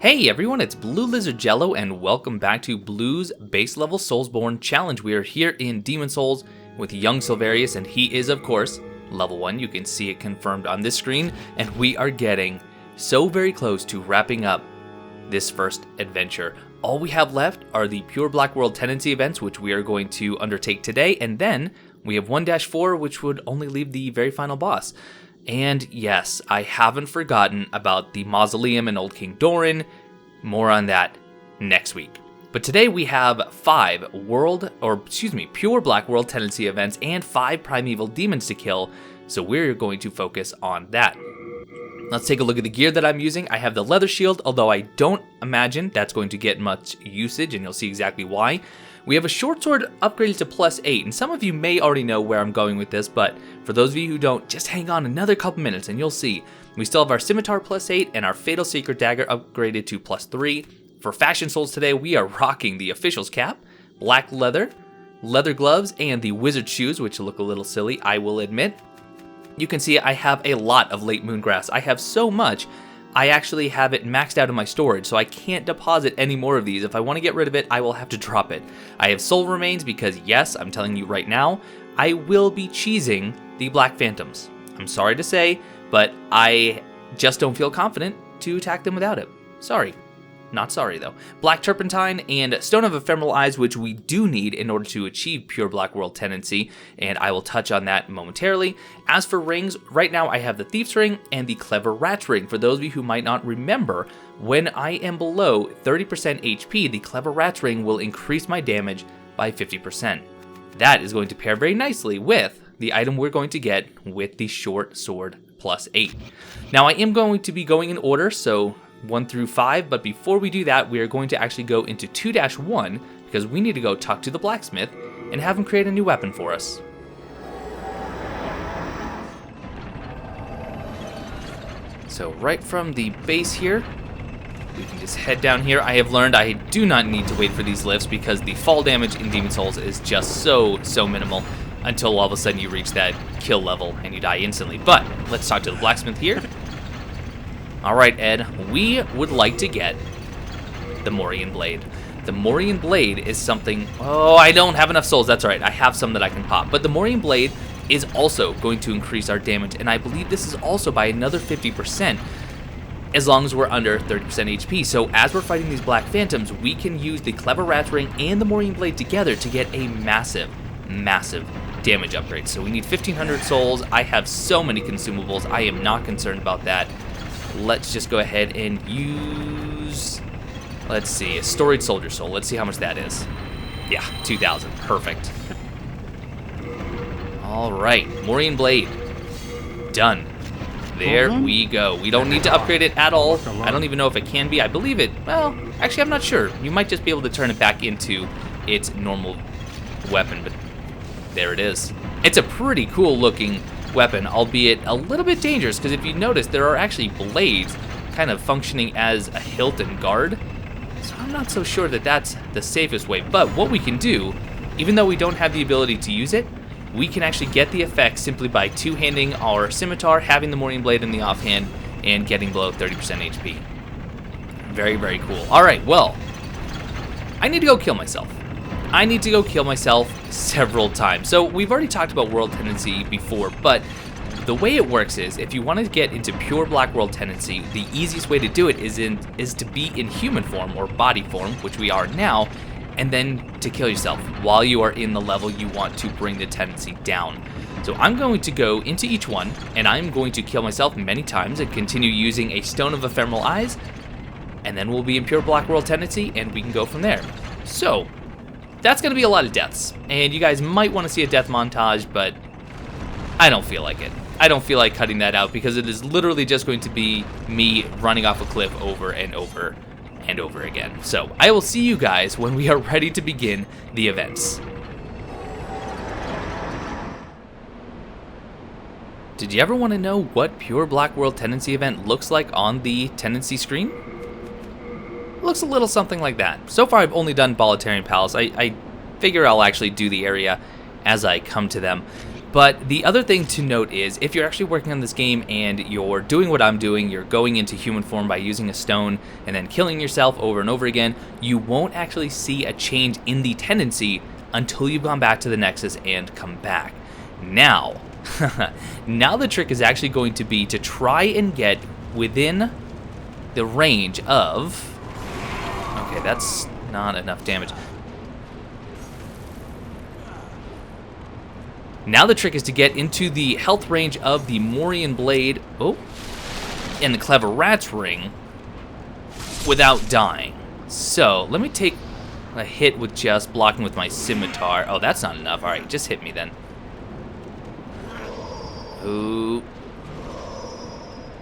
Hey everyone, it's Blue Lizard Jello and welcome back to Blue's Base Level Soulsborne Challenge. We are here in Demon Souls with young Silverius, and he is of course level 1. You can see it confirmed on this screen, and we are getting so very close to wrapping up this first adventure. All we have left are the Pure Black World Tendency events, which we are going to undertake today, and then we have 1-4, which would only leave the very final boss. And yes, I haven't forgotten about the Mausoleum and Old King Doran. More on that next week. But today we have 5 Pure Black World Tendency events and 5 Primeval Demons to kill, so we're going to focus on that. Let's take a look at the gear that I'm using. I have the leather shield, although I don't imagine that's going to get much usage, and you'll see exactly why. We have a short sword upgraded to +8, and some of you may already know where I'm going with this, but for those of you who don't, just hang on another couple minutes and you'll see. We still have our scimitar +8 and our fatal secret dagger upgraded to +3. For fashion souls today, we are rocking the official's cap, black leather gloves, and the wizard shoes, which look a little silly, I will admit. You can see I have a lot of late moon grass. I have so much, I actually have it maxed out in my storage, so I can't deposit any more of these. If I want to get rid of it, I will have to drop it. I have soul remains because, yes, I'm telling you right now, I will be cheesing the Black Phantoms. I'm sorry to say, but I just don't feel confident to attack them without it. Sorry. Not sorry, though. Black Turpentine and Stone of Ephemeral Eyes, which we do need in order to achieve Pure Black World Tendency, and I will touch on that momentarily. As for rings, right now I have the Thief's Ring and the Clever Rat's Ring. For those of you who might not remember, when I am below 30% HP, the Clever Rat's Ring will increase my damage by 50%. That is going to pair very nicely with the item we're going to get with the Short Sword +8. Now I am going to be going in order, so 1 through 5, but before we do that, we are going to actually go into 2-1 because we need to go talk to the blacksmith and have him create a new weapon for us. So right from the base here, we can just head down here. I have learned I do not need to wait for these lifts because the fall damage in Demon Souls is just so minimal until all of a sudden you reach that kill level and you die instantly. But let's talk to the blacksmith here. Alright, Ed, we would like to get the Morian Blade. The Morian Blade is something... Oh, I don't have enough souls. That's alright. I have some that I can pop. But the Morian Blade is also going to increase our damage, and I believe this is also by another 50%, as long as we're under 30% HP. So as we're fighting these Black Phantoms, we can use the Clever Rat's Ring and the Morian Blade together to get a massive damage upgrade. So we need 1,500 souls. I have so many consumables. I am not concerned about that. Let's just go ahead and use, let's see, a Storied Soldier Soul. Let's see how much that is. Yeah, 2,000. Perfect. All right, Morian Blade. Done. There we go. We don't need to upgrade it at all. I don't even know if it can be. I believe it. Well, actually, I'm not sure. You might just be able to turn it back into its normal weapon, but there it is. It's a pretty cool looking weapon, albeit a little bit dangerous, because if you notice, there are actually blades kind of functioning as a hilt and guard, so I'm not so sure that that's the safest way. But what we can do, even though we don't have the ability to use it, we can actually get the effect simply by two-handing our scimitar, having the Morian Blade in the offhand, and getting below 30% HP. Very cool. Alright, well, I need to go kill myself. I need to go kill myself several times. So we've already talked about World Tendency before, but the way it works is if you want to get into Pure Black World Tendency, the easiest way to do it is to be in human form or body form, which we are now, and then to kill yourself while you are in the level you want to bring the tendency down. So I'm going to go into each one, and I'm going to kill myself many times and continue using a Stone of Ephemeral Eyes, and then we'll be in Pure Black World Tendency, and we can go from there. So that's going to be a lot of deaths, and you guys might want to see a death montage, but I don't feel like it. I don't feel like cutting that out because it is literally just going to be me running off a cliff over and over and over again. So I will see you guys when we are ready to begin the events. Did you ever want to know what Pure Black World Tendency event looks like on the tendency screen? Looks a little something like that. So far I've only done Boletarian Palace. I figure I'll actually do the area as I come to them. But the other thing to note is, if you're actually working on this game and you're doing what I'm doing, you're going into human form by using a stone and then killing yourself over and over again, you won't actually see a change in the tendency until you've gone back to the Nexus and come back. Now, now the trick is actually going to be to try and get within the range of... Okay, that's not enough damage. Now the trick is to get into the health range of the Morian Blade, and the Clever Rat's Ring without dying. So, let me take a hit with just blocking with my scimitar. Oh, that's not enough. Alright, just hit me then. Ooh.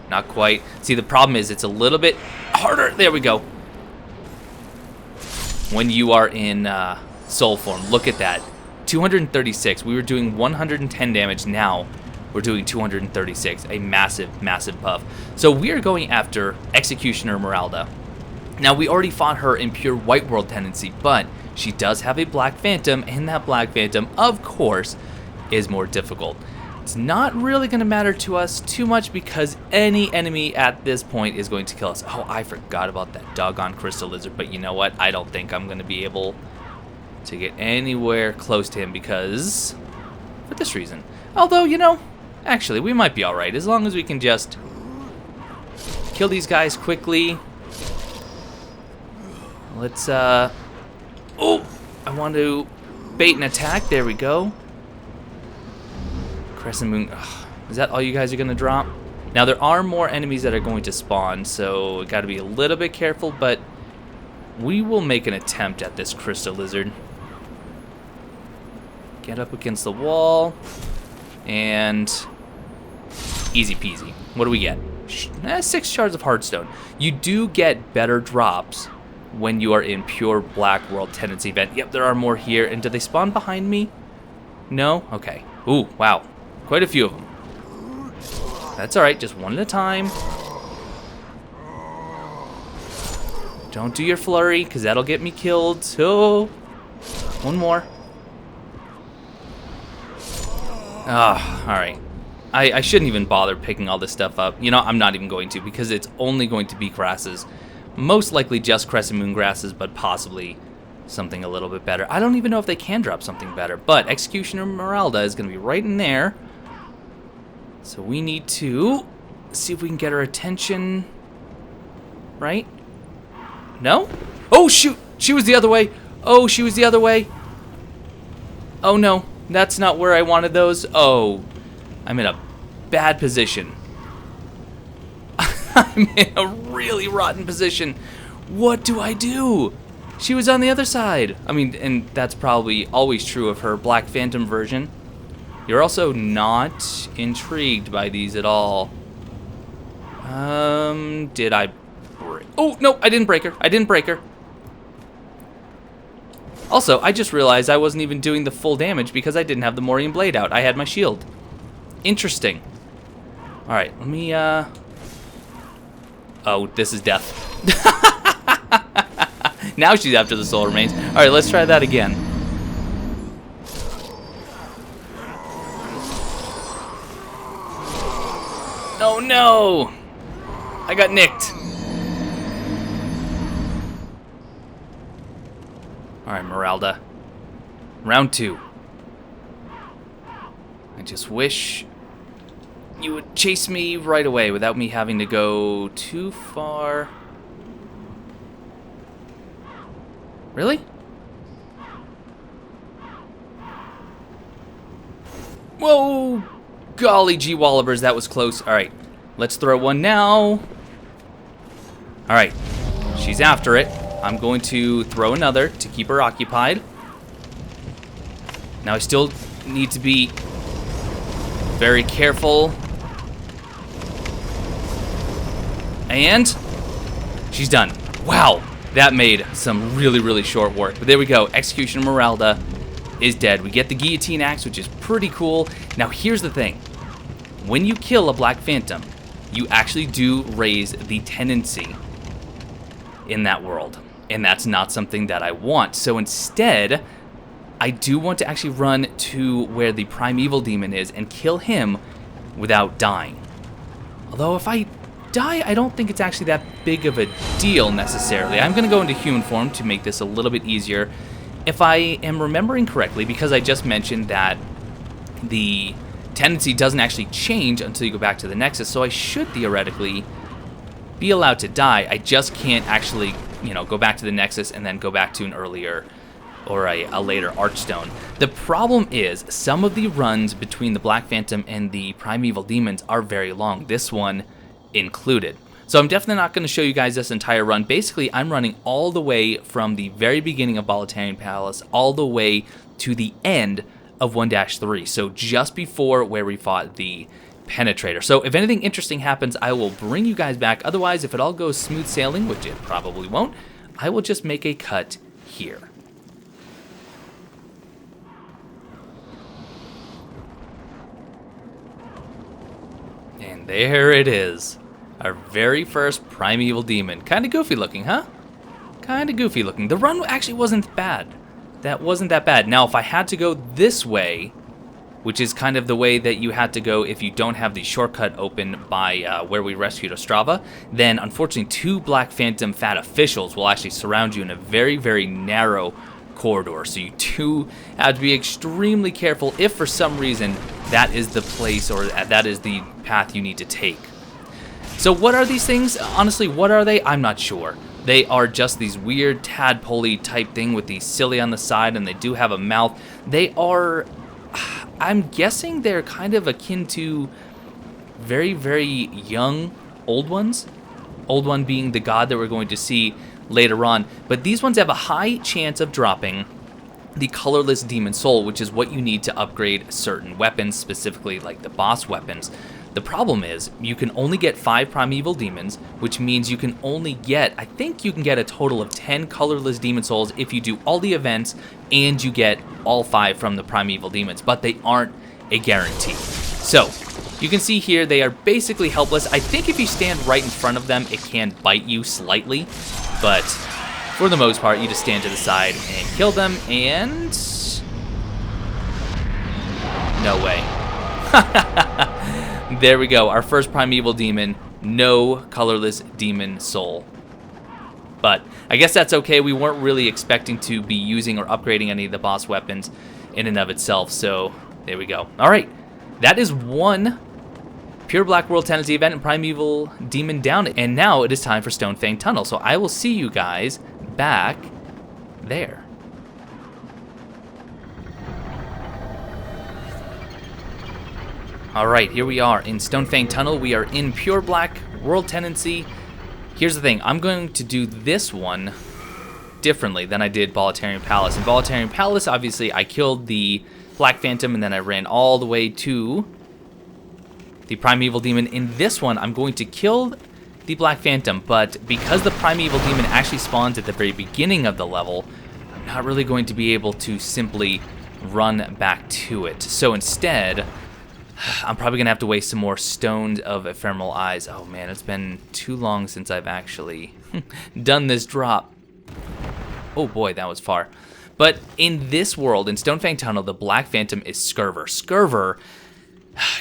Not quite. See, the problem is it's a little bit harder. There we go. When you are in soul form, look at that. 236. We were doing 110 damage. Now we're doing 236. A massive, massive buff. So we are going after Executioner Miralda. Now, we already fought her in pure White World tendency, but she does have a Black Phantom, and that Black Phantom, of course, is more difficult. It's not really going to matter to us too much because any enemy at this point is going to kill us. Oh, I forgot about that doggone Crystal Lizard, but you know what? I don't think I'm going to be able to get anywhere close to him because... for this reason. Although, you know, actually, we might be alright as long as we can just kill these guys quickly. Let's, oh! I want to bait an attack. There we go. Crescent Moon. Ugh. Is that all you guys are going to drop? Now, there are more enemies that are going to spawn, so got to be a little bit careful, but we will make an attempt at this Crystal Lizard. Get up against the wall, and easy peasy. What do we get? 6 shards of Heartstone. You do get better drops when you are in pure Black World tendency event. Yep, there are more here. And do they spawn behind me? No? Okay. Ooh, wow. Quite a few of them. That's alright, just one at a time. Don't do your flurry, because that'll get me killed. So, one more. Ah, alright. I shouldn't even bother picking all this stuff up. You know, I'm not even going to, because it's only going to be grasses. Most likely just Crescent Moon grasses, but possibly something a little bit better. I don't even know if they can drop something better, but Executioner Miralda is going to be right in there. So we need to see if we can get her attention. Right? No? Oh, shoot! She was the other way! Oh, she was the other way! Oh, no. That's not where I wanted those. Oh, I'm in a bad position. I'm in a really rotten position. What do I do? She was on the other side. I mean, and that's probably always true of her Black Phantom version. You're also not intrigued by these at all. Did I break? Oh, no, I didn't break her. I didn't break her. Also, I just realized I wasn't even doing the full damage because I didn't have the Morian Blade out. I had my shield. Interesting. Alright, let me, Oh, this is death. Now she's after the soul remains. Alright, let's try that again. Oh no! I got nicked. Alright, Miralda. Round 2. I just wish you would chase me right away without me having to go too far. Really? Whoa! Golly gee wallopers, that was close. Alright, let's throw one now. Alright, she's after it. I'm going to throw another to keep her occupied. Now I still need to be very careful. And she's done. Wow, that made some really, really short work. But there we go. Executioner Miralda is dead. We get the Guillotine Axe, which is pretty cool. Now here's the thing. When you kill a Black Phantom, you actually do raise the tendency in that world. And that's not something that I want. So instead, I do want to actually run to where the Primeval Demon is and kill him without dying. Although if I die, I don't think it's actually that big of a deal necessarily. I'm going to go into human form to make this a little bit easier. If I am remembering correctly, because I just mentioned that the tendency doesn't actually change until you go back to the Nexus, so I should theoretically be allowed to die. I just can't actually, you know, go back to the Nexus and then go back to an earlier or a later Archstone. The problem is some of the runs between the Black Phantom and the Primeval Demons are very long, this one included. So I'm definitely not going to show you guys this entire run. Basically, I'm running all the way from the very beginning of Boletarian Palace all the way to the end of 1-3, so just before where we fought the Penetrator. So if anything interesting happens, I will bring you guys back. Otherwise, if it all goes smooth sailing, which it probably won't, I will just make a cut here. And there it is. Our very first Primeval Demon. Kind of goofy looking, huh? Kind of goofy looking. The run actually wasn't bad. That wasn't that bad. Now, if I had to go this way, which is kind of the way that you had to go if you don't have the shortcut open by where we rescued Ostrava, then unfortunately 2 Black Phantom Fat officials will actually surround you in a very, very narrow corridor. So you do have to be extremely careful if for some reason that is the place or that is the path you need to take. So what are these things? Honestly, what are they? I'm not sure. They are just these weird tadpole-y type thing with the silly on the side, and they do have a mouth. They are, I'm guessing they're kind of akin to very, very young old ones. Old one being the god that we're going to see later on. But these ones have a high chance of dropping the colorless demon soul, which is what you need to upgrade certain weapons, specifically like the boss weapons. The problem is you can only get 5 Primeval Demons, which means you can only get, I think you can get a total of 10 colorless demon souls if you do all the events and you get all 5 from the Primeval Demons, but they aren't a guarantee. So you can see here they are basically helpless. I think if you stand right in front of them, it can bite you slightly, but for the most part, you just stand to the side and kill them, and no way. There we go, our first Primeval Demon, no colorless demon soul. But I guess that's okay, we weren't really expecting to be using or upgrading any of the boss weapons in and of itself, so there we go. Alright, that is one Pure Black World Tendency event and Primeval Demon down, and now it is time for Stonefang Tunnel, so I will see you guys back there. Alright, here we are in Stonefang Tunnel. We are in Pure Black World Tendency. Here's the thing, I'm going to do this one differently than I did Boletarian Palace. In Boletarian Palace, obviously, I killed the Black Phantom and then I ran all the way to the Primeval Demon. In this one, I'm going to kill the Black Phantom, but because the Primeval Demon actually spawns at the very beginning of the level, I'm not really going to be able to simply run back to it. So instead, I'm probably going to have to waste some more Stones of Ephemeral Eyes. Oh man, it's been too long since I've actually done this drop. Oh boy, that was far. But in this world, in Stonefang Tunnel, the Black Phantom is Scirvir. Scirvir,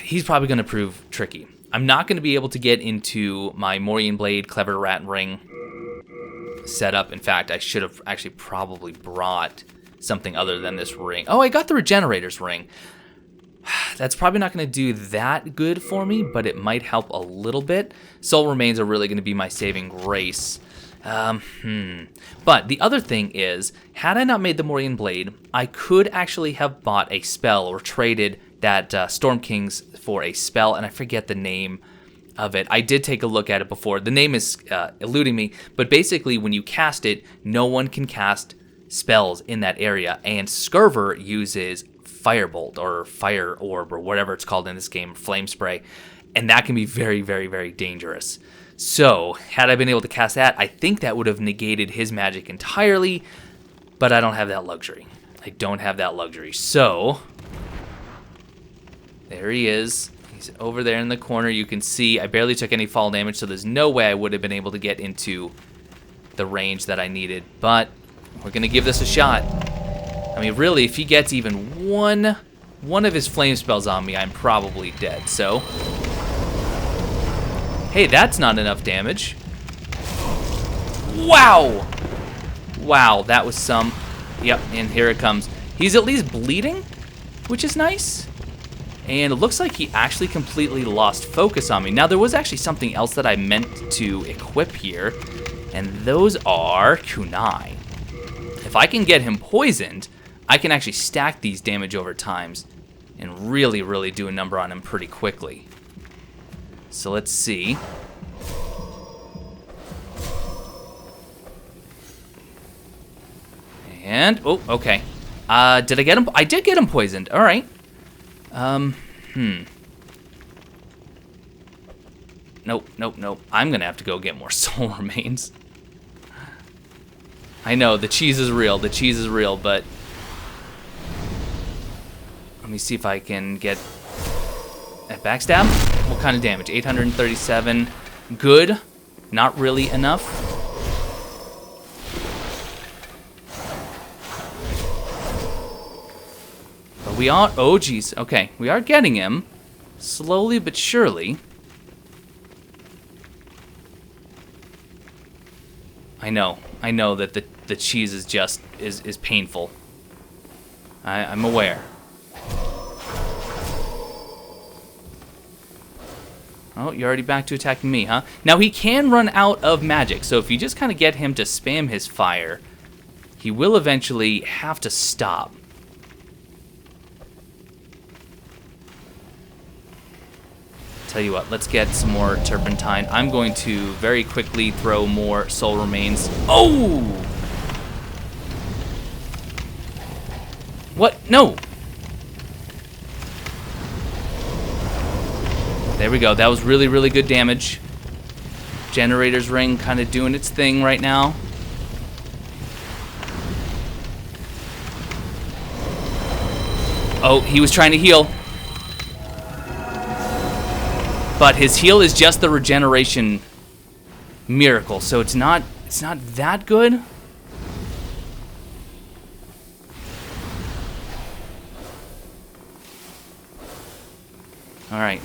he's probably going to prove tricky. I'm not going to be able to get into my Morian Blade, Clever Rat Ring setup. In fact, I should have actually probably brought something other than this ring. Oh, I got the Regenerator's Ring. That's probably not going to do that good for me, but it might help a little bit. Soul Remains are really going to be my saving grace. But the other thing is, had I not made the Morian Blade, I could actually have bought a spell or traded that Storm King's for a spell, and I forget the name of it. I did take a look at it before. The name is eluding me, but basically when you cast it, no one can cast spells in that area, and Scirvir uses Firebolt or Fire Orb or whatever it's called in this game, Flame Spray, and that can be very, very, very dangerous. So, had I been able to cast that, I think that would have negated his magic entirely, but I don't have that luxury. I don't have that luxury. So, there he is. He's over there in the corner. You can see I barely took any fall damage, so there's no way I would have been able to get into the range that I needed, but we're going to give this a shot. I mean, really, if he gets even one of his flame spells on me, I'm probably dead, so... Hey, that's not enough damage. Wow! Wow, that was some... Yep, and here it comes. He's at least bleeding, which is nice. And it looks like he actually completely lost focus on me. Now, there was actually something else that I meant to equip here, and those are kunai. If I can get him poisoned, I can actually stack these damage over times and really, really do a number on him pretty quickly. So let's see. And, oh, okay. Did I get him? I did get him poisoned. All right. Nope, nope, nope. I'm gonna have to go get more soul remains. I know, the cheese is real. The cheese is real, but... Let me see if I can get... a backstab? What kind of damage? 837. Good. Not really enough. But we are... Oh, geez. Okay, we are getting him. Slowly but surely. I know that the cheese is just... is painful. I'm aware. Oh, you're already back to attacking me, huh? Now, he can run out of magic, so if you just kind of get him to spam his fire, he will eventually have to stop. Tell you what, let's get some more turpentine. I'm going to very quickly throw more soul remains. Oh! What? No! There we go. That was really, really good damage. Generator's ring kind of doing its thing right now. Oh, he was trying to heal. But his heal is just the regeneration miracle, so it's not that good. All right.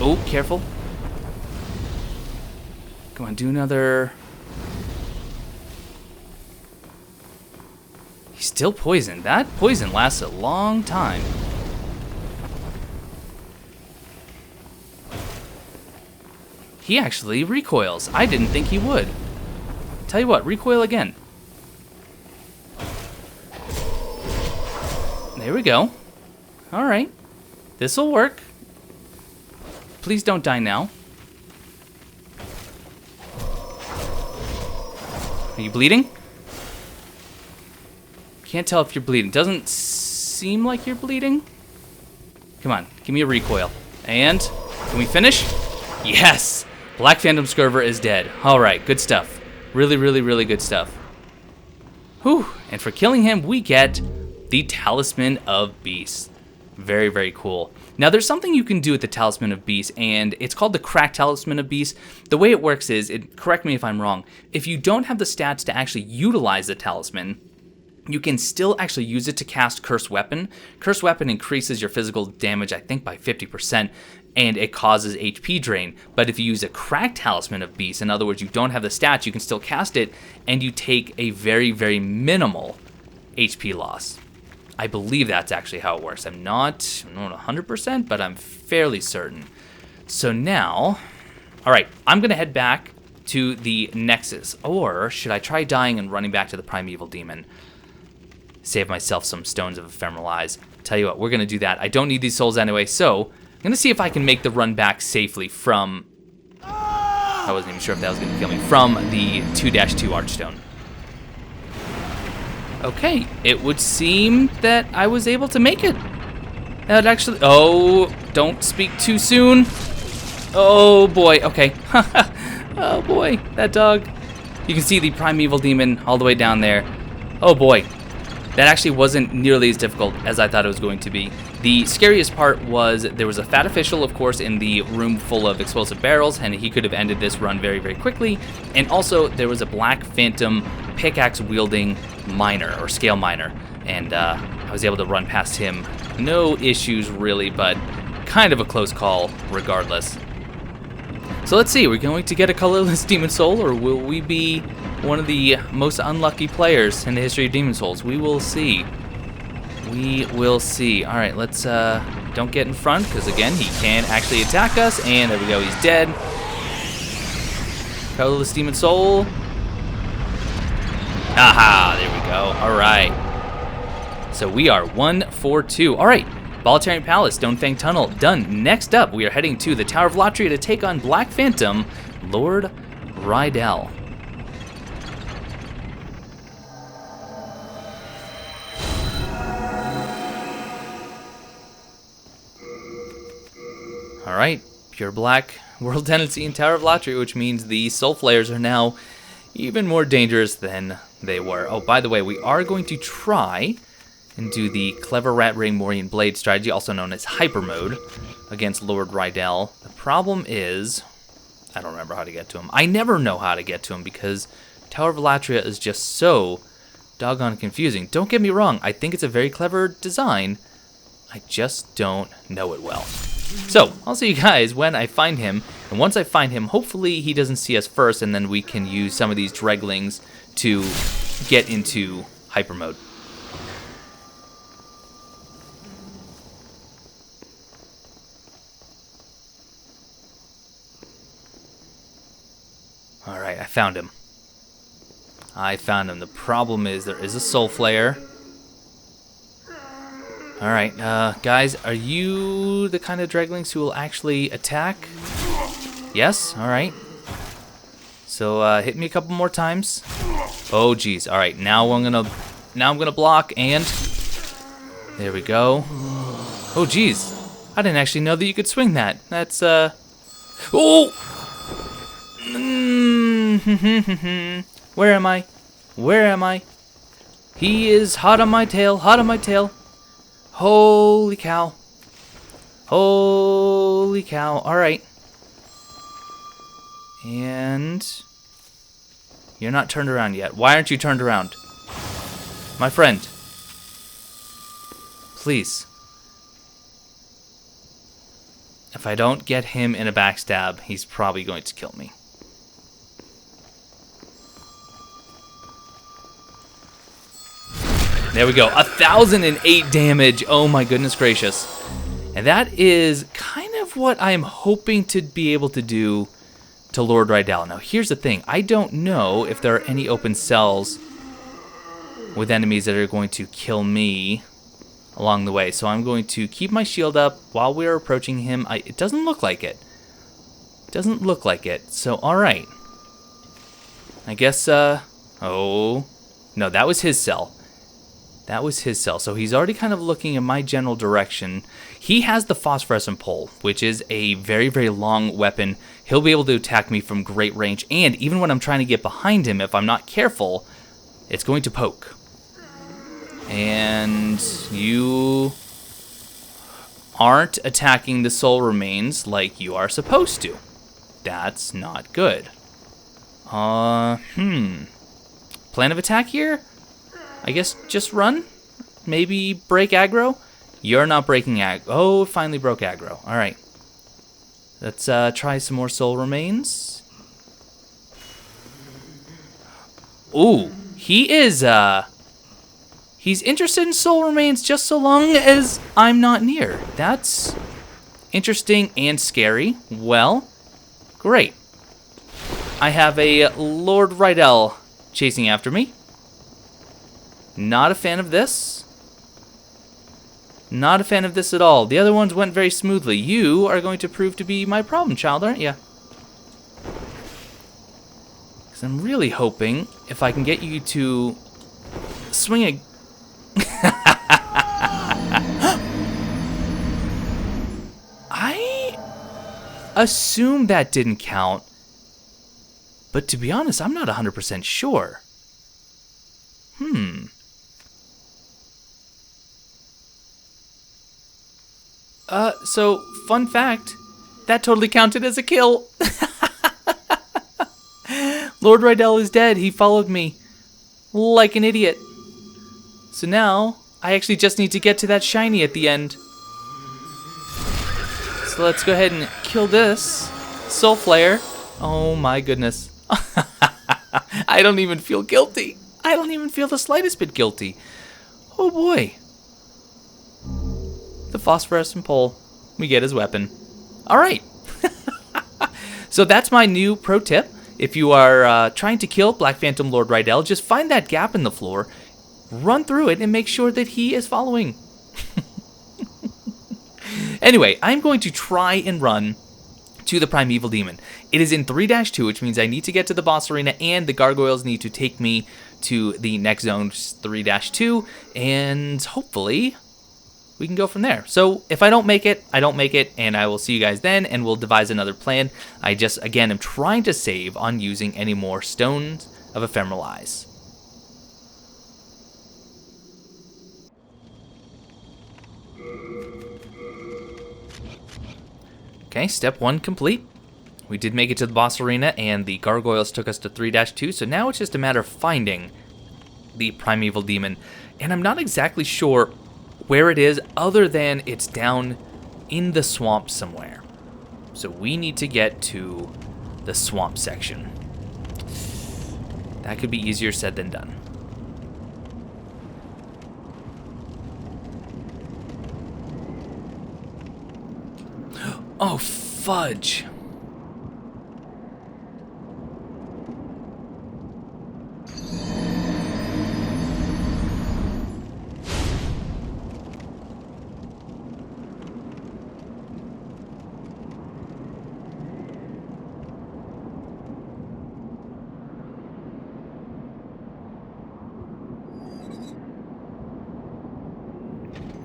Oh, careful. Come on, do another. He's still poisoned. That poison lasts a long time. He actually recoils. I didn't think he would. Tell you what, recoil again. There we go. All right. This'll work. Please don't die now. Are you bleeding? Can't tell if you're bleeding. Doesn't seem like you're bleeding. Come on, give me a recoil. And, can we finish? Yes! Black Phantom Scirvir is dead. Alright, good stuff. Really, really, really good stuff. Whew, and for killing him, we get the Talisman of Beasts. Very, very cool. Now, there's something you can do with the Talisman of Beasts, and it's called the Cracked Talisman of Beasts. The way it works is, correct me if I'm wrong, if you don't have the stats to actually utilize the Talisman, you can still actually use it to cast Cursed Weapon. Cursed Weapon increases your physical damage, I think, by 50%, and it causes HP drain. But if you use a Cracked Talisman of Beasts, in other words, you don't have the stats, you can still cast it, and you take a very, very minimal HP loss. I believe that's actually how it works. I'm not 100%, but I'm fairly certain. So now, all right, I'm going to head back to the Nexus. Or should I try dying and running back to the Primeval Demon? Save myself some Stones of Ephemeral Eyes. Tell you what, we're going to do that. I don't need these souls anyway, so I'm going to see if I can make the run back safely from... I wasn't even sure if that was going to kill me. From the 2-2 Archstone. Okay, it would seem that I was able to make it. That actually... Oh, don't speak too soon. Oh, boy. Okay. Oh, boy. That dog. You can see the Primeval Demon all the way down there. Oh, boy. That actually wasn't nearly as difficult as I thought it was going to be. The scariest part was there was a fat official, of course, in the room full of explosive barrels, and he could have ended this run very, very quickly. And also, there was a Black Phantom pickaxe-wielding miner, or scale miner. and I was able to run past him. No issues really, but kind of a close call regardless. So let's see, we're going to get a colorless Demon Soul, or will we be one of the most unlucky players in the history of Demon Souls? We will see. We will see. All right, let's don't get in front, because again, he can actually attack us, and there we go, he's dead. Colorless Demon Soul. Aha, there we go. All right. So we are 1-4-2. All right. Boletarian Palace, Stonefang Tunnel, done. Next up, we are heading to the Tower of Latria to take on Black Phantom, Lord Rydell. All right, pure black world tendency in Tower of Latria, which means the Soul Flayers are now even more dangerous than they were. Oh, by the way, we are going to try and do the Clever Rat Ring Morian Blade strategy, also known as Hyper Mode, against Lord Rydell. The problem is, I don't remember how to get to him. I never know how to get to him because Tower of Latria is just so doggone confusing. Don't get me wrong, I think it's a very clever design. I just don't know it well. So, I'll see you guys when I find him, and once I find him, hopefully he doesn't see us first, and then we can use some of these Dreglings to get into Hyper Mode. Alright, I found him. The problem is there is a Soul Flare. Alright, guys, are you the kind of Dreglings who will actually attack? Yes? Alright. So, hit me a couple more times. Oh, geez. Alright, now I'm gonna block, and there we go. Oh, geez. I didn't actually know that you could swing that. That's, oh! Where am I? Where am I? He is hot on my tail, hot on my tail. Holy cow. Holy cow. Alright. And you're not turned around yet. Why aren't you turned around? My friend. Please. If I don't get him in a backstab, he's probably going to kill me. There we go, 1,008 damage. Oh my goodness gracious. And that is kind of what I'm hoping to be able to do to Lord Rydell. Now here's the thing, I don't know if there are any open cells with enemies that are going to kill me along the way. So I'm going to keep my shield up while we're approaching him. It doesn't look like it. Doesn't look like it. So alright. I guess, oh. No, that was his cell. That was his cell, so he's already kind of looking in my general direction. He has the phosphorescent pole, which is a very, very long weapon. He'll be able to attack me from great range, and even when I'm trying to get behind him, if I'm not careful, it's going to poke. And you aren't attacking the soul remains like you are supposed to. That's not good. Plan of attack here? I guess just run? Maybe break aggro? You're not breaking aggro. Oh, it finally broke aggro. Alright. Let's try some more soul remains. Ooh, he is, he's interested in soul remains just so long as I'm not near. That's interesting and scary. Well, great. I have a Lord Rydell chasing after me. Not a fan of this. Not a fan of this at all. The other ones went very smoothly. You are going to prove to be my problem child, aren't you? Because I'm really hoping if I can get you to swing a... I assume that didn't count. But to be honest, I'm not 100% sure. So, fun fact, that totally counted as a kill. Lord Rydell is dead. He followed me like an idiot. So now, I actually just need to get to that shiny at the end. So let's go ahead and kill this Soul Flare. Oh my goodness. I don't even feel guilty. I don't even feel the slightest bit guilty. Oh boy. The phosphorescent pole we get as weapon. Alright. So that's my new pro tip. If you are trying to kill Black Phantom Lord Rydell, just find that gap in the floor, run through it, and make sure that he is following. Anyway, I'm going to try and run to the Primeval Demon. It is in 3-2, which means I need to get to the boss arena, and the gargoyles need to take me to the next zone, 3-2, and hopefully we can go from there. So if I don't make it, I don't make it, and I will see you guys then, and we'll devise another plan. I just, again, am trying to save on using any more Stones of Ephemeral Eyes. Okay, step 1 complete. We did make it to the boss arena, and the gargoyles took us to 3-2, so now it's just a matter of finding the Primeval Demon. And I'm not exactly sure where it is, other than it's down in the swamp somewhere. So we need to get to the swamp section. That could be easier said than done. Oh, fudge.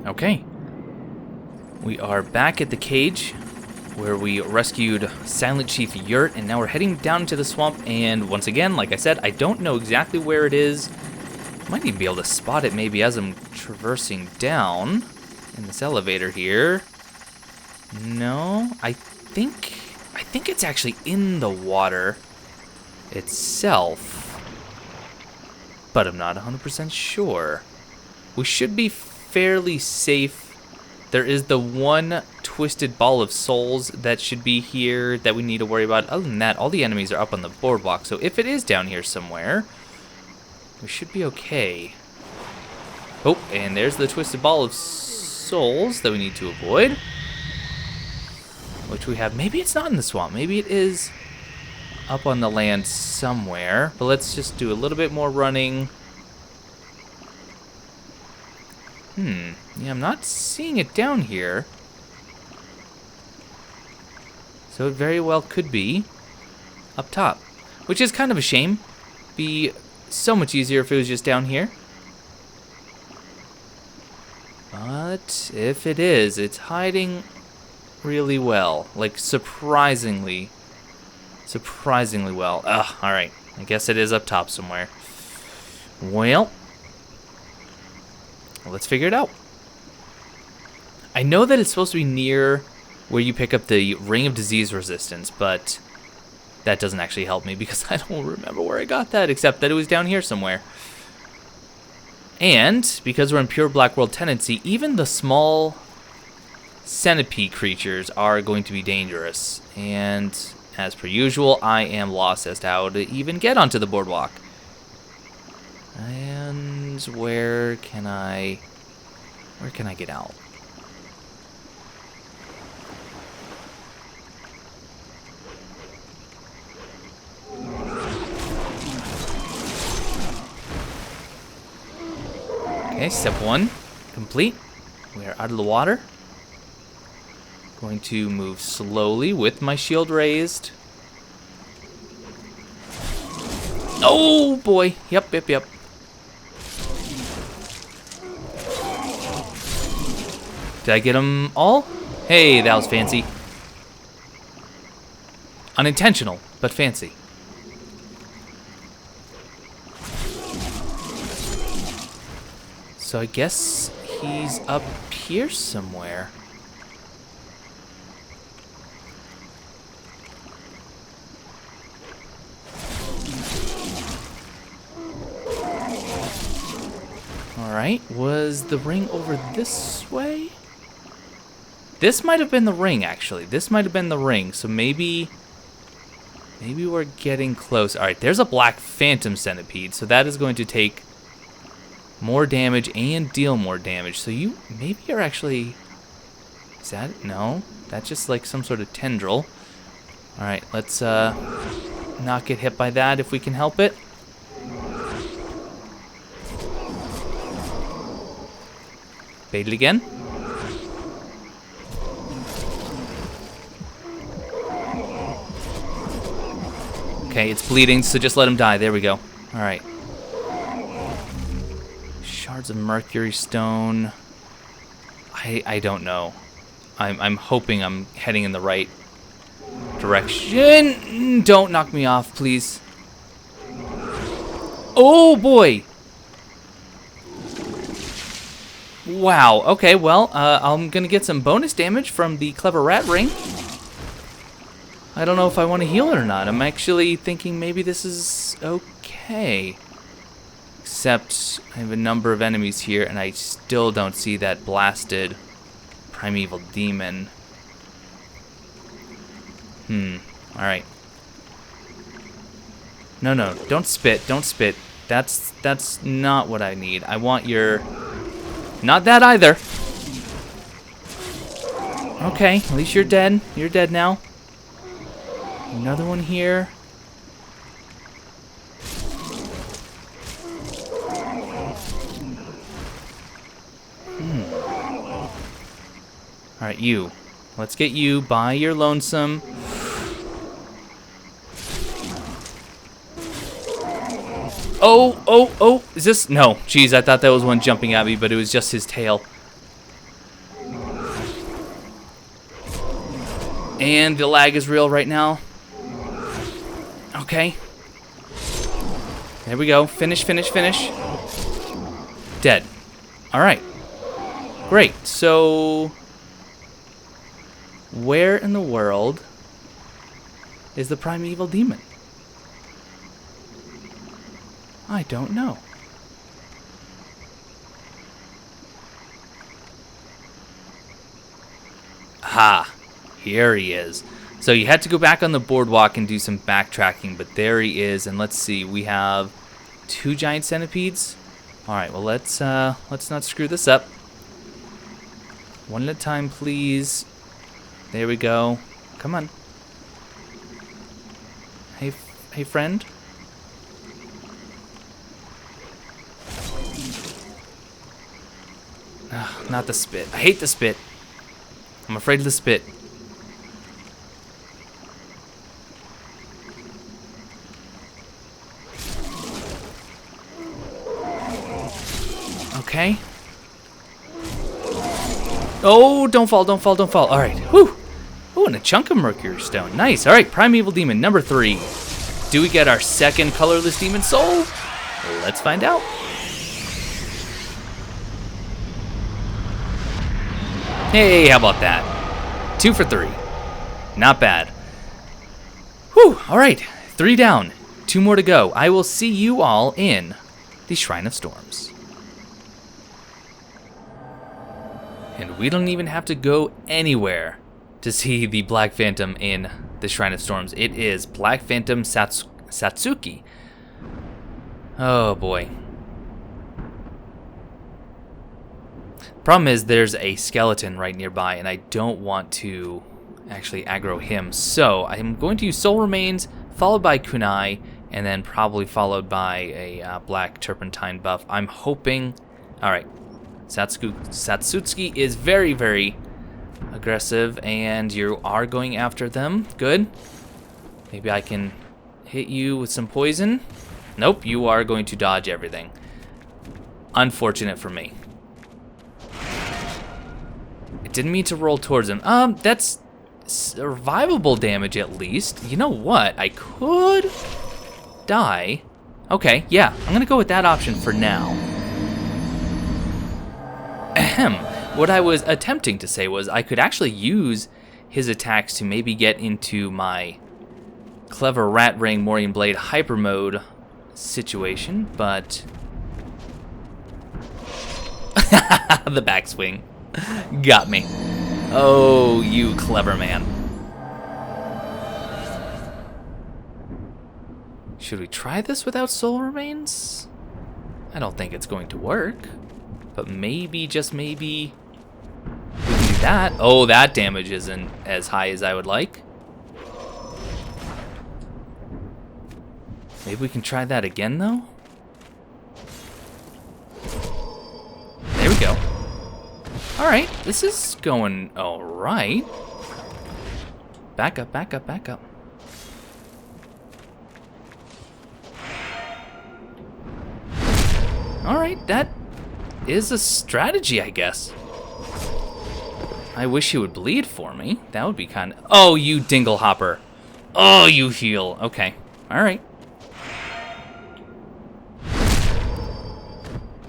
Okay. We are back at the cage where we rescued Silent Chief Yurt, and now we're heading down into the swamp, and once again, like I said, I don't know exactly where it is. Might even be able to spot it maybe as I'm traversing down in this elevator here. No, I think it's actually in the water itself, but I'm not 100% sure. We should be fairly safe. There is the one twisted ball of souls that should be here that we need to worry about. Other than that, all the enemies are up on the boardwalk, so if it is down here somewhere, we should be okay. Oh, and there's the twisted ball of souls that we need to avoid, which we have. Maybe it's not in the swamp. Maybe it is up on the land somewhere, but let's just do a little bit more running. Yeah, I'm not seeing it down here. So it very well could be up top, which is kind of a shame. Be so much easier if it was just down here. But if it is, it's hiding really well. Like, surprisingly well. Ugh, alright. I guess it is up top somewhere. Well, let's figure it out. I know that it's supposed to be near where you pick up the Ring of Disease Resistance, but that doesn't actually help me because I don't remember where I got that, except that it was down here somewhere. And because we're in pure Black World tendency, even the small centipede creatures are going to be dangerous. And as per usual, I am lost as to how to even get onto the boardwalk. And where can I get out? Okay, step 1 complete. We are out of the water. Going to move slowly with my shield raised. Oh boy. Yep. Did I get them all? Hey, that was fancy. Unintentional, but fancy. So I guess he's up here somewhere. Alright, was the ring over this way? This might have been the ring, actually. This might have been the ring, so maybe we're getting close. Alright, there's a black phantom centipede, so that is going to take more damage and deal more damage. So you, maybe you're actually, is that, no? That's just like some sort of tendril. Alright, let's not get hit by that if we can help it. Bait it again. Okay, it's bleeding, so just let him die. There we go. All right. Shards of Mercury Stone. I don't know. I'm hoping I'm heading in the right direction. Don't knock me off, please. Oh boy. Wow. Okay, well, I'm gonna get some bonus damage from the Clever Rat Ring. I don't know if I want to heal it or not. I'm actually thinking maybe this is okay. Except I have a number of enemies here, and I still don't see that blasted Primeval Demon. Alright. No, don't spit, don't spit. That's not what I need. I want your... Not that either. Okay, at least you're dead. You're dead now. Another one here. Alright, you. Let's get you by your lonesome. Oh, is this? No, jeez, I thought that was one jumping at me, but it was just his tail. And the lag is real right now. Okay. There we go. Finish. Dead. Alright. Great. So, where in the world is the Primeval Demon? I don't know. Ha! Here he is. So you had to go back on the boardwalk and do some backtracking, but there he is. And let's see, we have 2 giant centipedes. All right, well let's not screw this up. One at a time, please. There we go. Come on. Hey, friend. Ugh, not the spit. I hate the spit. I'm afraid of the spit. Okay. Oh, don't fall. All right. Whew. Oh, and a chunk of Mercury Stone. Nice. All right, Primeval Demon number 3. Do we get our second colorless demon soul? Let's find out. Hey, how about that? 2 for 3. Not bad. Whew. All right. 3 down. 2 more to go. I will see you all in the Shrine of Storms. And we don't even have to go anywhere to see the Black Phantom in the Shrine of Storms. It is Black Phantom Satsuki. Oh boy. Problem is there's a skeleton right nearby and I don't want to actually aggro him. So I'm going to use Soul Remains, followed by Kunai, and then probably followed by a black turpentine buff. I'm hoping... Alright. Satsuki is very, very aggressive, and you are going after them. Good. Maybe I can hit you with some poison. Nope, you are going to dodge everything. Unfortunate for me. I didn't mean to roll towards him. That's survivable damage at least. You know what? I could die. Okay, yeah, I'm gonna go with that option for now. Ahem. What I was attempting to say was I could actually use his attacks to maybe get into my Clever Rat Ring Morian Blade Hyper Mode situation, but The backswing. Got me. Oh, you clever man. Should we try this without soul remains? I don't think it's going to work. But maybe, just maybe, we can do that. Oh, that damage isn't as high as I would like. Maybe we can try that again, though? There we go. Alright, this is going alright. Back up, back up, back up. Alright, that is a strategy, I guess. I wish he would bleed for me. That would be kind of... Oh, you dingle hopper. Oh, you heal. Okay. Alright.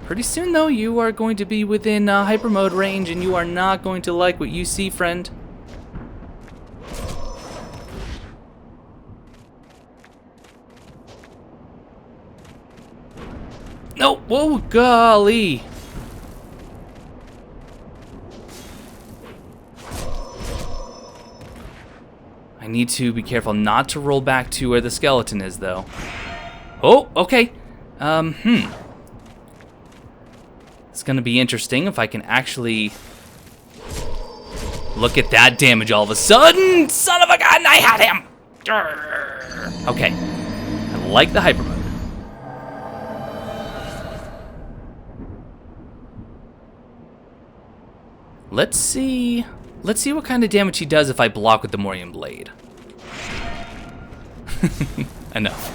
Pretty soon, though, you are going to be within hyper mode range, and you are not going to like what you see, friend. No! Whoa, golly! I need to be careful not to roll back to where the skeleton is, though. Oh, okay. It's gonna be interesting if I can actually look at that damage all of a sudden. Son of a gun, I had him. Okay, I like the hyper mode. Let's see what kind of damage he does if I block with the Morian Blade. Enough.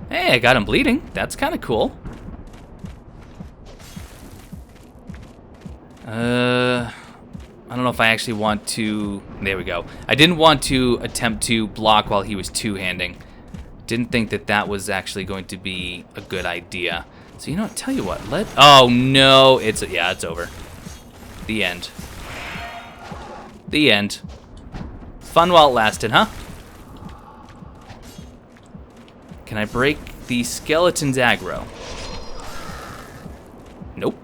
Hey, I got him bleeding. That's kind of cool. I don't know if I actually want to... There we go. I didn't want to attempt to block while he was two-handing. Didn't think that that was actually going to be a good idea. So, you know what? Tell you what. Oh, no. Yeah, it's over. The end. The end. Fun while it lasted, huh? Can I break the skeleton's aggro? Nope.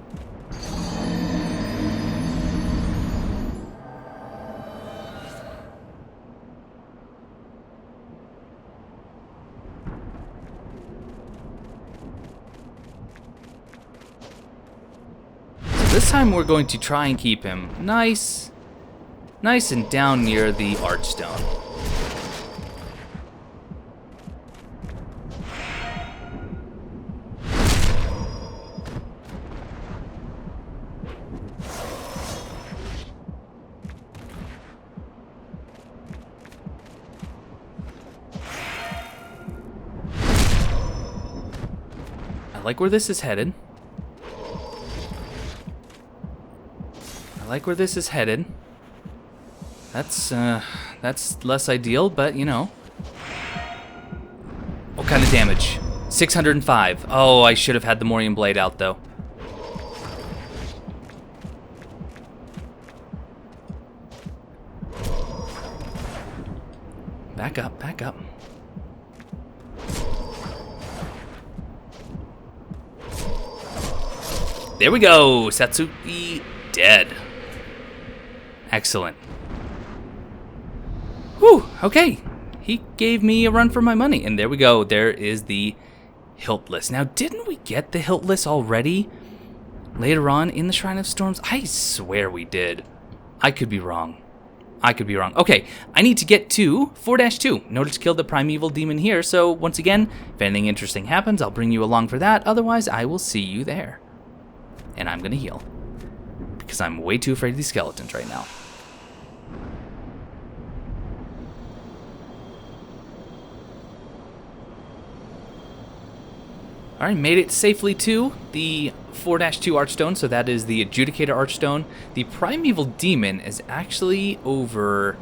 This time we're going to try and keep him nice and down near the Archstone. I like where this is headed. Like where this is headed. That's less ideal, but you know. What kind of damage? 605. Oh, I should have had the Morian Blade out though. Back up, back up. There we go. Satsuki dead. Excellent. Whew, okay. He gave me a run for my money. And there we go. There is the Hiltless. Now, didn't we get the Hiltless already later on in the Shrine of Storms? I swear we did. I could be wrong. I could be wrong. Okay, I need to get to 4-2 in order to kill the Primeval Demon here. So, once again, if anything interesting happens, I'll bring you along for that. Otherwise, I will see you there. And I'm going to heal. Because I'm way too afraid of these skeletons right now. Alright, made it safely to the 4-2 Archstone, so that is the Adjudicator Archstone. The Primeval Demon is actually over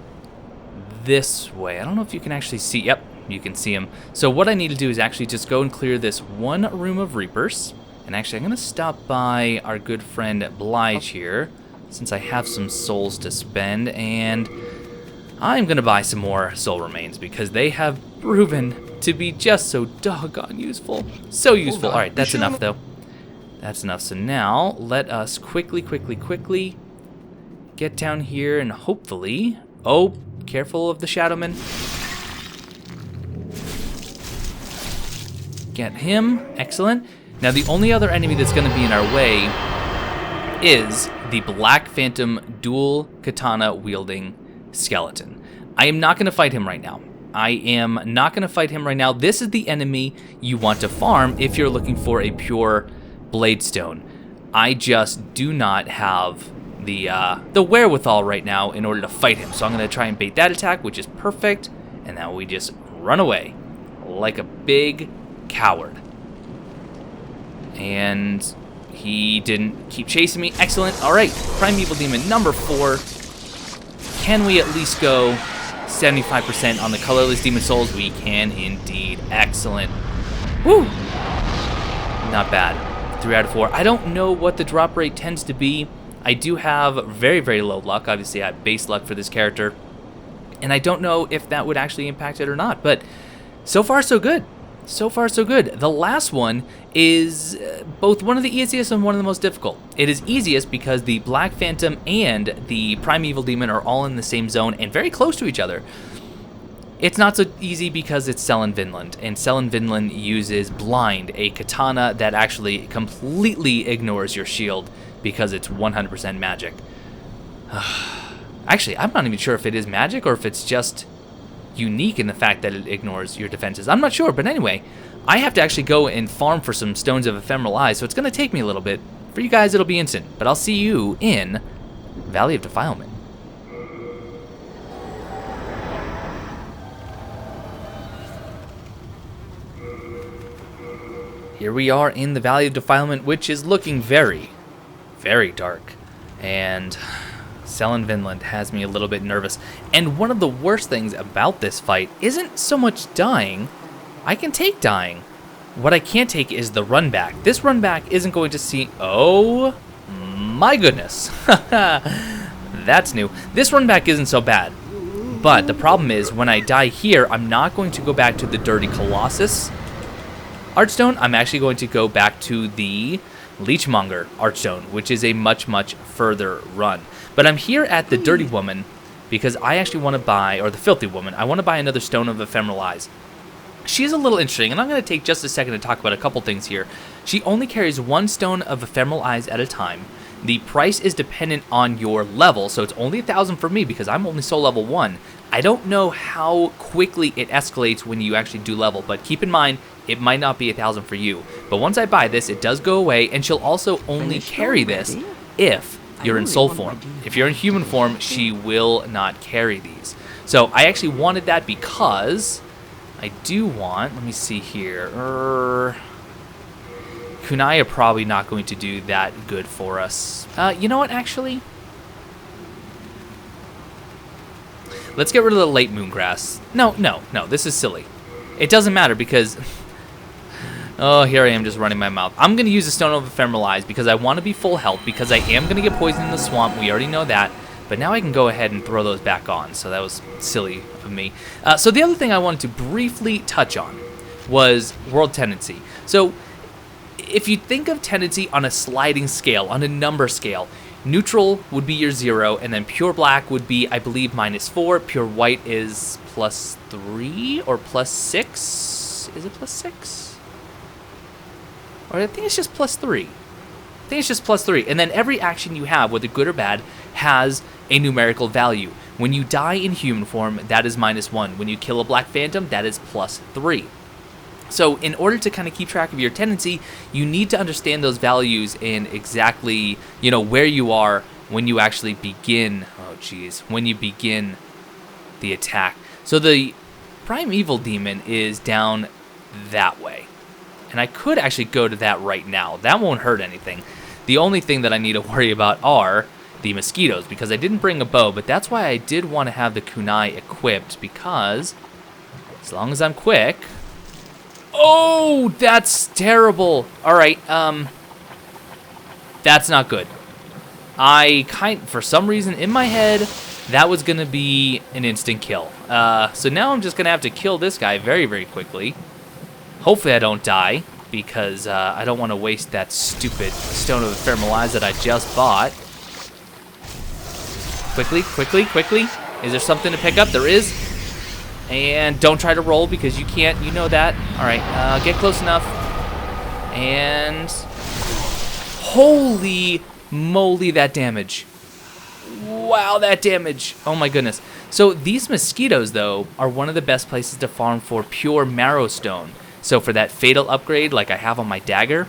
this way. I don't know if you can actually see. Yep, You can see him. So what I need to do is actually just go and clear this one room of Reapers. And actually, I'm going to stop by our good friend Blige here, since I have some souls to spend. And I'm going to buy some more soul remains, because they have proven to be just so doggone useful. So useful. Alright, that's enough, though. That's enough. So now, let us quickly get down here and hopefully... Oh, careful of the Shadowman. Get him. Excellent. Now, the only other enemy that's going to be in our way is the Black Phantom dual katana wielding skeleton. I am not going to fight him right now. This is the enemy you want to farm if you're looking for a pure Bladestone. I just do not have the wherewithal right now in order to fight him. So I'm going to try and bait that attack, which is perfect. And now we just run away like a big coward. And he didn't keep chasing me. Excellent. All right, Primeval Demon number 4. Can we at least go 75% on the colorless demon souls? We can indeed. Excellent. Woo! Not bad. 3 out of 4. I don't know what the drop rate tends to be. I do have very, very low luck. Obviously, I have base luck for this character. And I don't know if that would actually impact it or not. But so far, so good. So far, so good. The last one is both one of the easiest and one of the most difficult. It is easiest because the Black Phantom and the Primeval Demon are all in the same zone and very close to each other. It's not so easy because it's Selen Vinland, and Selen Vinland uses Blind, a katana that actually completely ignores your shield because it's 100% magic. Actually, I'm not even sure if it is magic or if it's just unique in the fact that it ignores your defenses. I'm not sure, but anyway, I have to actually go and farm for some Stones of Ephemeral Eyes, so it's going to take me a little bit. For you guys, it'll be instant, but I'll see you in Valley of Defilement. Here we are in the Valley of Defilement, which is looking very, very dark, and Selen Vinland has me a little bit nervous. And one of the worst things about this fight isn't so much dying. I can take dying. What I can't take is the run back. This run back isn't going to see... Oh my goodness. That's new. This run back isn't so bad. But the problem is when I die here, I'm not going to go back to the Dirty Colossus Archstone. I'm actually going to go back to the Leechmonger Archstone, which is a much, much further run. But I'm here at the Dirty Woman because I actually want to buy, or the Filthy Woman, I want to buy another Stone of Ephemeral Eyes. She's a little interesting, and I'm going to take just a second to talk about a couple things here. She only carries 1 Stone of Ephemeral Eyes at a time. The price is dependent on your level, so it's only 1,000 for me because I'm only soul level 1. I don't know how quickly it escalates when you actually do level, but keep in mind, it might not be 1,000 for you. But once I buy this, it does go away, and she'll also only carry this if you're in soul form. If you're in human form, she will not carry these. So I actually wanted that because I do want, let me see here, Kunai are probably not going to do that good for us. You know what, actually? Let's get rid of the late moongrass. No, this is silly. It doesn't matter because... Oh, here I am just running my mouth. I'm going to use a Stone of Ephemeral Eyes because I want to be full health, because I am going to get poisoned in the swamp. We already know that. But now I can go ahead and throw those back on, so that was silly of me. So the other thing I wanted to briefly touch on was World Tendency. So if you think of Tendency on a sliding scale, on a number scale, neutral would be your 0, and then pure black would be, I believe, -4. Pure white is +3 or +6. Is it +6? Or I think it's just +3. I think it's just +3. And then every action you have, whether good or bad, has a numerical value. When you die in human form, that is -1. When you kill a Black Phantom, that is +3. So in order to kind of keep track of your tendency, you need to understand those values and exactly, where you are when you actually begin, when you begin the attack. So the Primeval Demon is down that way. And I could actually go to that right now. That won't hurt anything. The only thing that I need to worry about are the mosquitoes, because I didn't bring a bow, but that's why I did want to have the kunai equipped, because As long as I'm quick. Oh, that's terrible. All right, that's not good. For some reason in my head, that was gonna be an instant kill. So now I'm just gonna have to kill this guy very, very quickly. Hopefully I don't die, because I don't want to waste that stupid Stone of Ephemeral Eyes that I just bought. Quickly, quickly, quickly. Is there something to pick up? There is. And don't try to roll because you can't. You know that. All right, get close enough. And holy moly, that damage. Wow, that damage. Oh my goodness. So these mosquitoes, though, are one of the best places to farm for pure marrow stone. So for that fatal upgrade like I have on my dagger,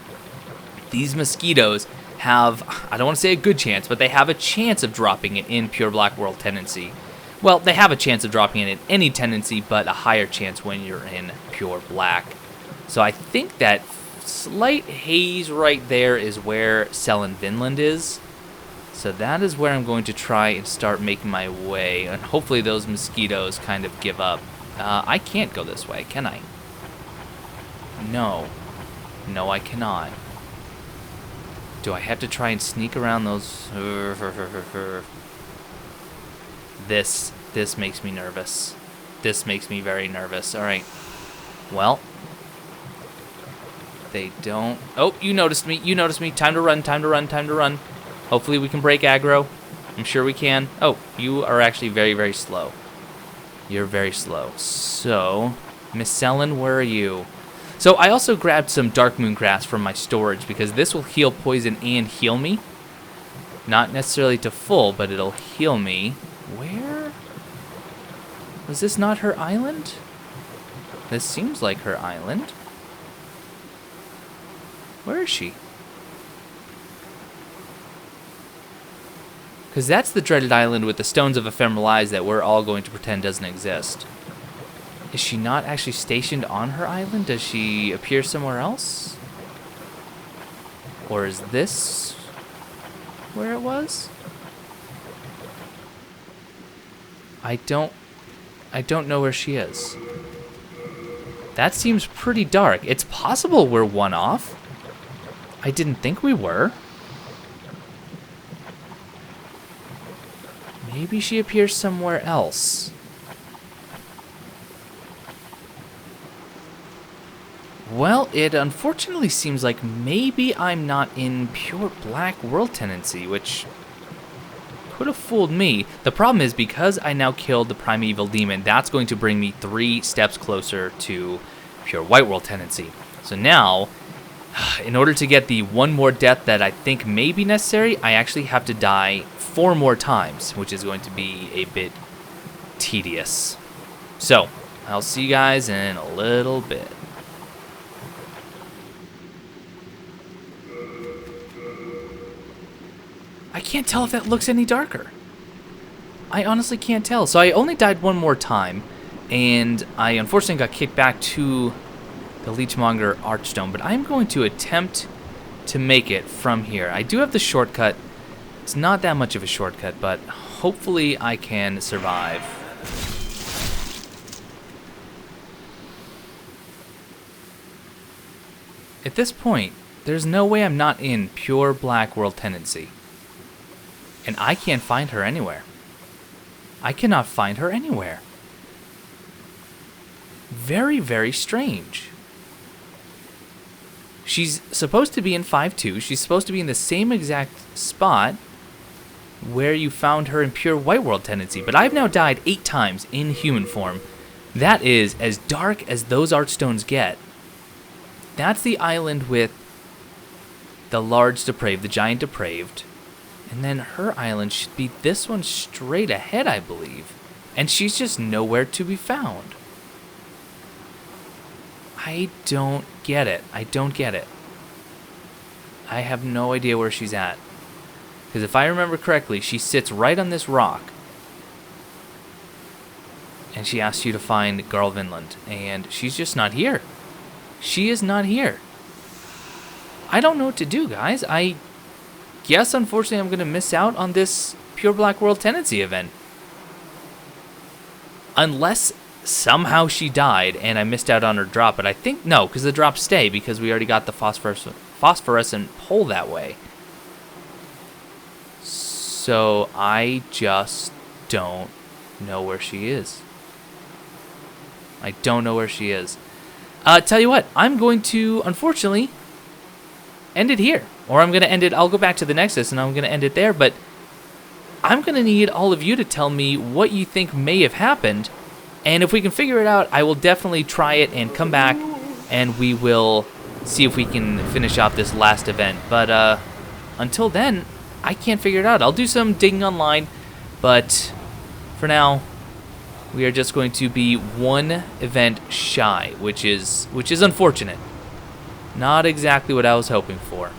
these mosquitoes have, I don't want to say a good chance, but they have a chance of dropping it in pure black world tendency. Well, they have a chance of dropping it in any tendency, but a higher chance when you're in pure black. So I think that slight haze right there is where Selen Vinland is. So that is where I'm going to try and start making my way, and hopefully those mosquitoes kind of give up. I can't go this way, can I? No. No, I cannot. Do I have to try and sneak around those? This makes me nervous. This makes me very nervous. All right. Well, they don't. Oh, you noticed me. You noticed me. Time to run. Time to run. Time to run. Hopefully we can break aggro. I'm sure we can. Oh, you are actually very, very slow. You're very slow. So, Miss Selen, where are you? So I also grabbed some Dark Moon Grass from my storage because this will heal poison and heal me. Not necessarily to full, but it'll heal me. Where? Was this not her island? This seems like her island. Where is she? Because that's the dreaded island with the Stones of Ephemeral Eyes that we're all going to pretend doesn't exist. Is she not actually stationed on her island? Does she appear somewhere else? Or is this where it was? I don't know where she is. That seems pretty dark. It's possible we're one off. I didn't think we were. Maybe she appears somewhere else. Well, it unfortunately seems like maybe I'm not in pure black world tendency, which could have fooled me. The problem is because I now killed the Primeval Demon, that's going to bring me 3 steps closer to pure white world tendency. So now, in order to get the one more death that I think may be necessary, I actually have to die 4 more times, which is going to be a bit tedious. So, I'll see you guys in a little bit. I can't tell if that looks any darker. I honestly can't tell. So I only died 1 more time, and I unfortunately got kicked back to the Leechmonger Archstone, but I'm going to attempt to make it from here. I do have the shortcut. It's not that much of a shortcut, but hopefully I can survive. At this point, there's no way I'm not in pure black world tendency. And I can't find her anywhere. I cannot find her anywhere. Very, very strange. She's supposed to be in 5-2. She's supposed to be in the same exact spot where you found her in pure white world tendency. But I've now died 8 times in human form. That is as dark as those Archstones get. That's the island with the large depraved, the giant depraved. And then her island should be this one straight ahead, I believe. And she's just nowhere to be found. I don't get it. I don't get it. I have no idea where she's at. Because if I remember correctly, she sits right on this rock. And she asks you to find Girl Vinland. And she's just not here. She is not here. I don't know what to do, guys. I guess, unfortunately, I'm going to miss out on this Pure Black World Tendency event. Unless somehow she died and I missed out on her drop, but I think no, because the drops stay because we already got the phosphorescent pole that way. So I just don't know where she is. I don't know where she is. Tell you what, I'm going to, unfortunately, end it here. Or I'm going to end it, I'll go back to the Nexus and I'm going to end it there, but I'm going to need all of you to tell me what you think may have happened. And if we can figure it out, I will definitely try it and come back and we will see if we can finish off this last event. But until then, I can't figure it out. I'll do some digging online, but for now, we are just going to be one event shy, which is unfortunate. Not exactly what I was hoping for.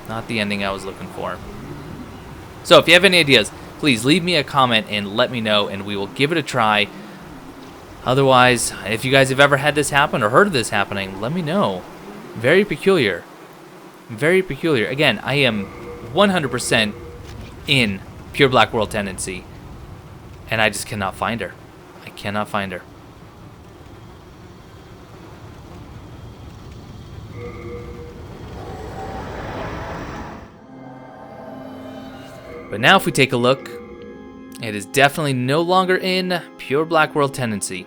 Not the ending I was looking for. So if you have any ideas, please leave me a comment and let me know, and we will give it a try. Otherwise, if you guys have ever had this happen or heard of this happening, let me know. Very peculiar. Very peculiar. Again, I am 100% in Pure Black World Tendency, and I just cannot find her. I cannot find her. But now if we take a look, it is definitely no longer in Pure Black World Tendency.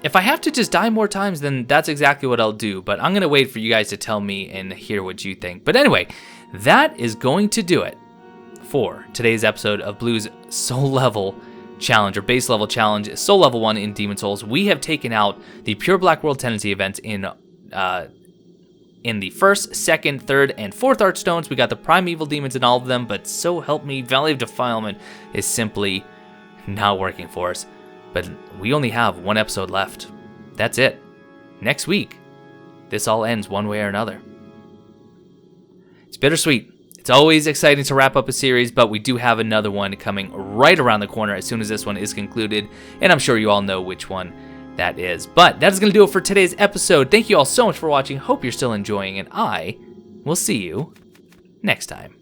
If I have to just die more times, then that's exactly what I'll do. But I'm going to wait for you guys to tell me and hear what you think. But anyway, that is going to do it for today's episode of Blue's Soul Level Challenge, or Base Level Challenge, Soul Level 1 in Demon's Souls. We have taken out the Pure Black World Tendency events in the first, second, third, and fourth Archstones. We got the Primeval Demons in all of them, but so help me, Valley of Defilement is simply not working for us. But we only have one episode left. That's it. Next week, this all ends one way or another. It's bittersweet. It's always exciting to wrap up a series, but we do have another one coming right around the corner as soon as this one is concluded, and I'm sure you all know which one that is. But that is going to do it for today's episode. Thank you all so much for watching. Hope you're still enjoying, and I will see you next time.